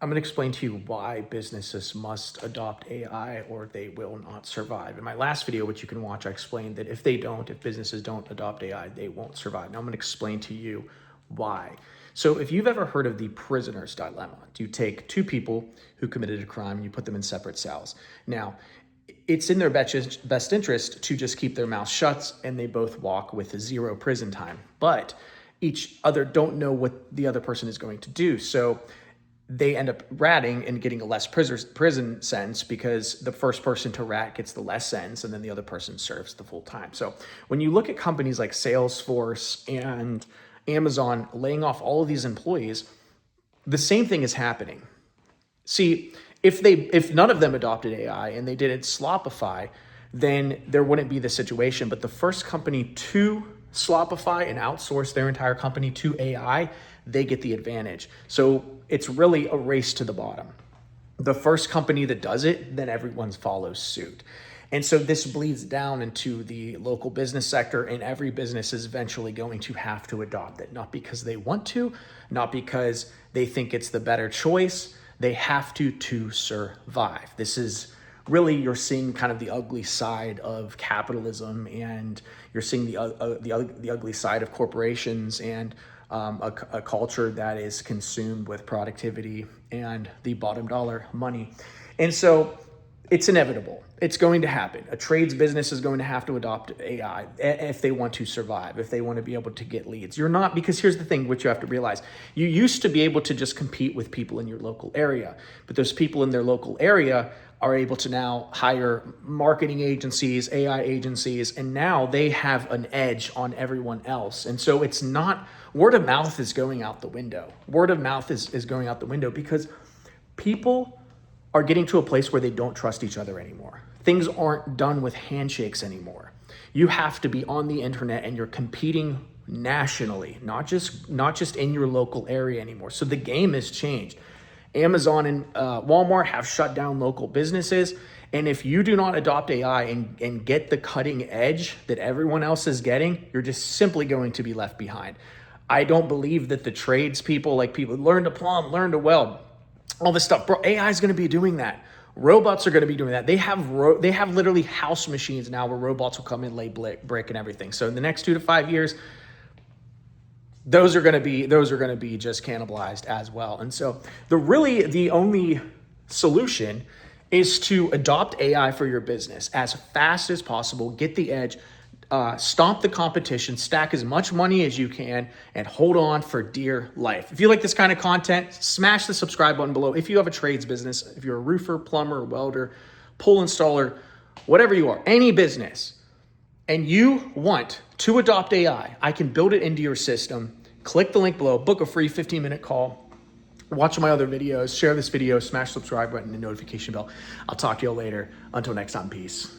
I'm going to explain to you why businesses must adopt AI or they will not survive. In my last video, which you can watch, I explained that if businesses don't adopt AI, they won't survive. Now I'm going to explain to you why. So if you've ever heard of the prisoner's dilemma, you take two people who committed a crime and you put them in separate cells. Now, it's in their best interest to just keep their mouths shut and they both walk with zero prison time. But each other don't know what the other person is going to do. So they end up ratting and getting a less prison sentence because the first person to rat gets the less sentence and then the other person serves the full time. So when you look at companies like Salesforce and Amazon laying off all of these employees, the same thing is happening. See, if none of them adopted AI and they didn't slopify, then there wouldn't be this situation. But the first company to slopify and outsource their entire company to AI, they get the advantage. So it's really a race to the bottom. The first company that does it, then everyone follows suit. And so this bleeds down into the local business sector, and every business is eventually going to have to adopt it, not because they want to, not because they think it's the better choice. They have to survive. This is really, you're seeing kind of the ugly side of capitalism, and you're seeing the ugly side of corporations and a culture that is consumed with productivity and the bottom dollar money. And so it's inevitable. It's going to happen. A trades business is going to have to adopt AI if they want to survive, if they want to be able to get leads. You're not, because here's the thing, which you have to realize. You used to be able to just compete with people in your local area, but those people in their local area are able to now hire marketing agencies, AI agencies, and now they have an edge on everyone else. And so it's not, word of mouth is going out the window. Word of mouth is going out the window because people are getting to a place where they don't trust each other anymore. Things aren't done with handshakes anymore. You have to be on the internet and you're competing nationally, not just in your local area anymore. So the game has changed. Amazon and Walmart have shut down local businesses. And if you do not adopt AI and get the cutting edge that everyone else is getting, you're just simply going to be left behind. I don't believe that the tradespeople, like people learn to plumb, learn to weld, all this stuff, bro, AI is going to be doing that. Robots are going to be doing that. They have literally house machines now where robots will come in, lay brick and everything. So in the next 2 to 5 years, those are going to be just cannibalized as well. And so the only solution is to adopt AI for your business as fast as possible, get the edge, stomp the competition, stack as much money as you can, and hold on for dear life. If you like this kind of content, smash the subscribe button below. If you have a trades business, if you're a roofer, plumber, welder, pole installer, whatever you are, any business, and you want to adopt AI, I can build it into your system. Click the link below, book a free 15-minute call, watch my other videos, share this video, smash the subscribe button and notification bell. I'll talk to you all later. Until next time, peace.